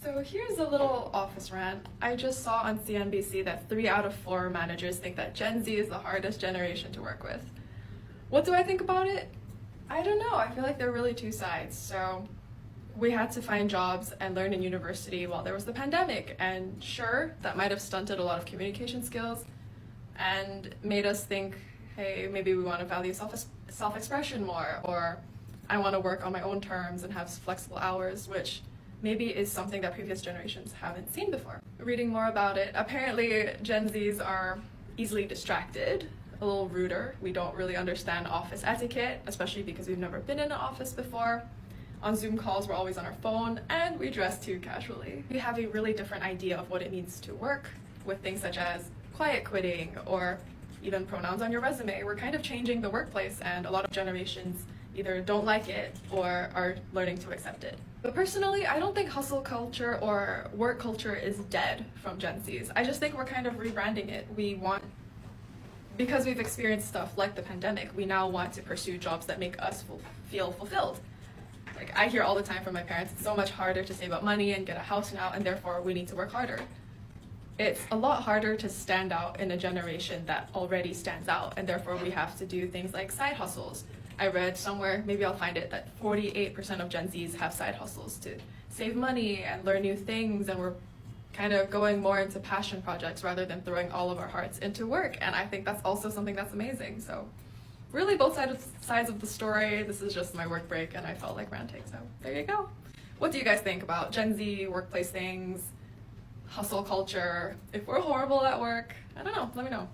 So here's a little office rant. I just saw on CNBC that 3 out of 4 managers think that Gen Z is the hardest generation to work with. What do I think about it? I don't know. I feel like there are really two sides. So we had to find jobs and learn in university while there was the pandemic. And sure, that might have stunted a lot of communication skills and made us think, hey, maybe we want to value self-expression more, or I want to work on my own terms and have flexible hours, which maybe is something that previous generations haven't seen before. Reading more about it, apparently Gen Zs are easily distracted, a little ruder. We don't really understand office etiquette, especially because we've never been in an office before. On Zoom calls, we're always on our phone, and we dress too casually. We have a really different idea of what it means to work, with things such as quiet quitting or even pronouns on your resume. We're kind of changing the workplace, and a lot of generations either don't like it or are learning to accept it. But personally, I don't think hustle culture or work culture is dead from Gen Zs. I just think we're kind of rebranding it. Because we've experienced stuff like the pandemic, we now want to pursue jobs that make us feel fulfilled. Like, I hear all the time from my parents, it's so much harder to save up money and get a house now, and therefore we need to work harder. It's a lot harder to stand out in a generation that already stands out, and therefore we have to do things like side hustles. I read somewhere, maybe I'll find it, that 48% of Gen Zs have side hustles to save money and learn new things, and we're kind of going more into passion projects rather than throwing all of our hearts into work, and I think that's also something that's amazing. So really both sides of the story. This is just my work break and I felt like ranting, so there you go. What do you guys think about Gen Z, workplace things, hustle culture? If we're horrible at work, I don't know, let me know.